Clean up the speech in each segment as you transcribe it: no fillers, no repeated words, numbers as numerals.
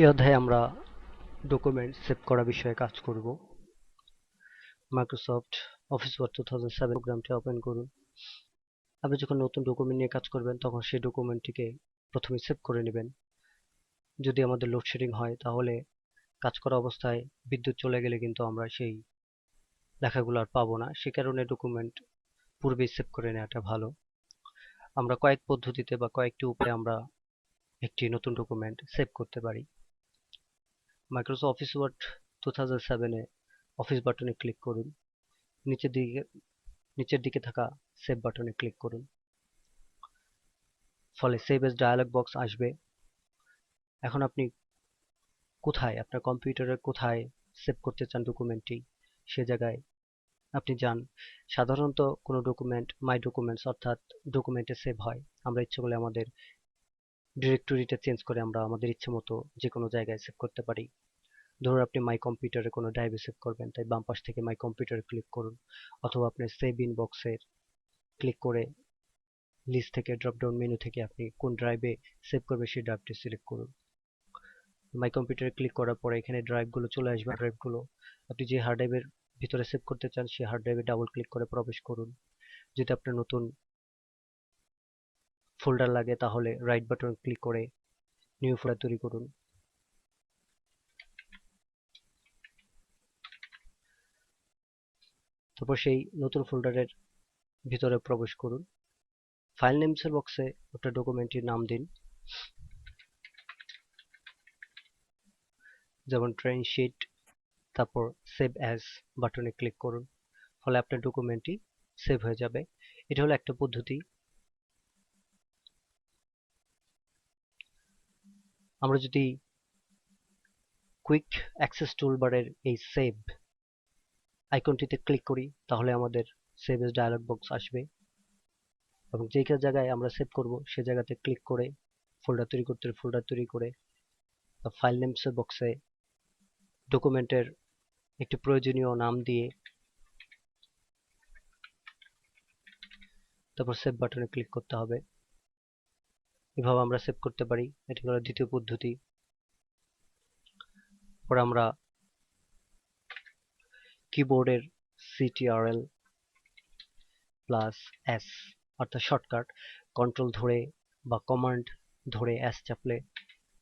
এই অধ্যায়ে আমরা ডকুমেন্ট সেভ করা বিষয়ে কাজ করব। মাইক্রোসফট অফিস ওয়ার্ড 2007 প্রোগ্রামটি ওপেন করুন। আপনি যখন নতুন ডকুমেন্ট নিয়ে কাজ করবেন তখন সেই ডকুমেন্টটিকে প্রথমে সেভ করে নেবেন। যদি আমাদের লোডশেডিং হয় তাহলে কাজ করা অবস্থায় বিদ্যুৎ চলে গেলে কিন্তু আমরা সেই লেখাগুলো আর পাবো না। সে কারণে ডকুমেন্ট পূর্বেই সেভ করে নেওয়াটা ভালো। আমরা কয়েক পদ্ধতিতে বা কয়েকটি উপায়ে আমরা একটি নতুন ডকুমেন্ট সেভ করতে পারি। মাইক্রোসফট অফিস ওয়ার্ড 2007 এ অফিস বাটনে ক্লিক করুন। নিচের দিকে থাকা সেভ বাটনে ক্লিক করুন। ফলে সেভ এজ ডায়ালগ বক্স আসবে। এখন আপনি কোথায়, আপনার কম্পিউটারের কোথায় সেভ করতে চান ডকুমেন্টটি, সে জায়গায় আপনি যান। সাধারণত কোনো ডকুমেন্ট মাই ডকুমেন্টস অর্থাৎ ডকুমেন্টে সেভ হয়। আমরা ইচ্ছে করলে আমাদের ডিরেক্টরিটা চেঞ্জ করে আমরা আমাদের ইচ্ছে মতো যে কোনো জায়গায় সেভ করতে পারি। ধরুন আপনি মাই কম্পিউটারে কোনো ড্রাইভে সেভ করবেন, তাই বাম পাশ থেকে মাই কম্পিউটারে ক্লিক করুন, অথবা আপনি সেভ ইন বক্সের ক্লিক করে লিস্ট থেকে ড্রপডাউন মেনু থেকে আপনি কোন ড্রাইভে সেভ করবে সেই ড্রাইভটি সিলেক্ট করুন। মাই কম্পিউটারে ক্লিক করার পরে এখানে ড্রাইভগুলো চলে আসবে। ড্রাইভগুলো আপনি যে হার্ড ড্রাইভের ভিতরে সেভ করতে চান সেই হার্ড ড্রাইভে ডাবল ক্লিক করে প্রবেশ করুন। যদি আপনার নতুন ফোল্ডার লাগে তাহলে রাইট বাটন ক্লিক করে নিউ ফোল্ডার তৈরি করুন। তারপর সেই নতুন ফোল্ডারের ভিতরে প্রবেশ করুন। ফাইল নেমসের বক্সে আপনার ডকুমেন্টটির নাম দিন, যেমন ট্রেন শিট। তারপর সেভ অ্যাজ বাটনে ক্লিক করুন। ফলে আপনার ডকুমেন্টটি সেভ হয়ে যাবে। এটা হলো একটা পদ্ধতি। আমরা যদি কুইক অ্যাক্সেস টুলবারের এই সেভ আইকনটিতে ক্লিক করি তাহলে আমাদের সেভ এজ ডায়ালগ বক্স আসবে, এবং যে জায়গায় আমরা সেভ করব সে জায়গাতে ক্লিক করে ফোল্ডার তৈরি করতে ফোল্ডার তৈরি করে ফাইল নেমসের বক্সে ডকুমেন্টের একটি প্রয়োজনীয় নাম দিয়ে তারপর সেভ বাটনে ক্লিক করতে হবে। এভাবে আমরা সেভ করতে পারি। এটি হলো দ্বিতীয় পদ্ধতি। পরে আমরা কিবোর্ডের CTRL প্লাস S অর্থাৎ শর্টকাট কন্ট্রোল ধরে বা কমান্ড ধরে S চাপলে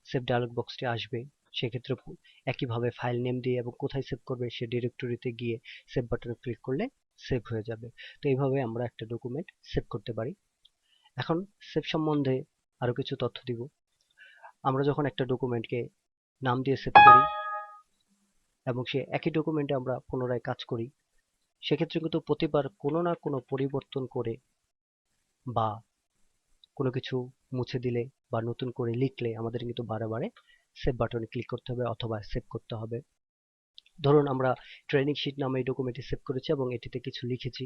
সেভ ডায়ালগ বক্সটি আসবে। সেক্ষেত্রে একইভাবে ফাইল নেম দিয়ে এবং কোথায় সেভ করবে সে ডিরেক্টরিতে গিয়ে সেভ বাটনে ক্লিক করলে সেভ হয়ে যাবে। তো এইভাবে আমরা একটা ডকুমেন্ট সেভ করতে পারি। এখন সেভ সম্বন্ধে আরো কিছু তথ্য দিব। আমরা যখন একটা ডকুমেন্টকে নাম দিয়ে সেভ করি এবং সে একই ডকুমেন্টে আমরা পুনরায় কাজ করি, সেক্ষেত্রে কিন্তু প্রতিবার কোনো না কোনো পরিবর্তন করে বা কোনো কিছু মুছে দিলে বা নতুন করে লিখলে আমাদের কিন্তু বারে বারে সেভ বাটনে ক্লিক করতে হবে অথবা সেভ করতে হবে। ধরুন আমরা ট্রেনিং শিট নামে এই ডকুমেন্টটি সেভ করেছি এবং এটিতে কিছু লিখেছি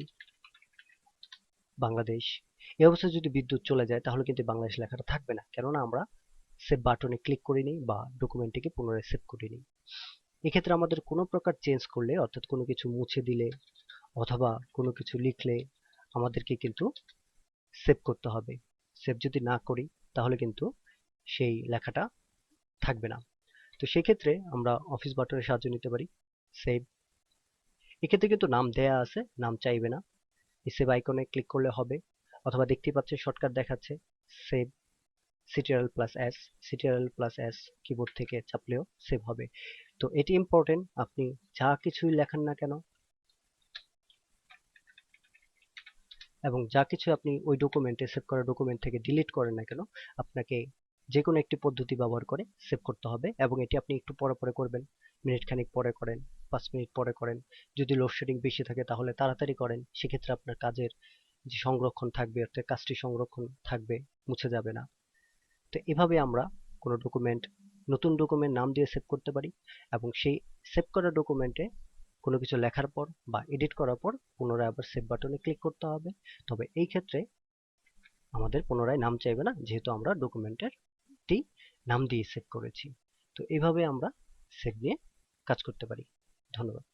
বাংলাদেশ। এই অবস্থায় যদি বিদ্যুৎ চলে যায় তাহলে কিন্তু বাংলাদেশ লেখাটা থাকবে না, কেননা আমরা সেভ বাটনে ক্লিক করিনি বা ডকুমেন্টটিকে পুনরায় সেভ করিনি। এক্ষেত্রে আমাদের কোনো প্রকার চেঞ্জ করলে অর্থাৎ কোনো কিছু মুছে দিলে অথবা কোনো কিছু লিখলে আমাদেরকে কিন্তু সেভ করতে হবে। সেভ যদি না করি তাহলে কিন্তু সেই লেখাটা থাকবে না। তো সেই ক্ষেত্রে আমরা অফিস বাটনের সাহায্য নিতে পারি। সেভ, এক্ষেত্রে কিন্তু নাম দেয়া আছে, নাম চাইবে না। এই সেভ আইকনে ক্লিক করলে হবে, অথবা দেখতেই পাচ্ছেন শর্টকাট দেখাচ্ছে সেভ CTRL+S। CTRL+S কিবোর্ড থেকে চাপলেও সেভ হবে। তো এটি ইম্পর্টেন্ট, আপনি যা কিছুই লেখান না কেন এবং যা কিছু আপনি ওই ডকুমেন্টে সেভ করা ডকুমেন্ট থেকে ডিলিট করেন না কেন, আপনাকে যে কোনো একটি পদ্ধতি ব্যবহার করে সেভ করতে হবে। এবং এটি আপনি একটু পরে পরে করবেন, মিনিট খানিক পরে করেন, 5 মিনিট পরে করেন। যদি লোডশেডিং বেশি থাকে তাহলে তাড়াতাড়ি করেন, সেক্ষেত্রে আপনার কাজের যে সংরক্ষণ থাকবে অর্থাৎ কাজটি সংরক্ষণ থাকবে, মুছে যাবে না। তো এভাবে আমরা কোনো ডকুমেন্ট নতুন ডকুমেন্ট নাম দিয়ে সেভ করতে পারি এবং সেই সেভ করা ডকুমেন্টে কোনো কিছু লেখার পর বা এডিট করার পর পুনরায় আবার সেভ বাটনে ক্লিক করতে হবে। তবে এই ক্ষেত্রে আমাদের পুনরায় নাম চাইবে না, যেহেতু আমরা ডকুমেন্টের নাম দিয়ে সেভ করেছি। তো এইভাবে আমরা সেভ নিয়ে কাজ করতে পারি। ধন্যবাদ।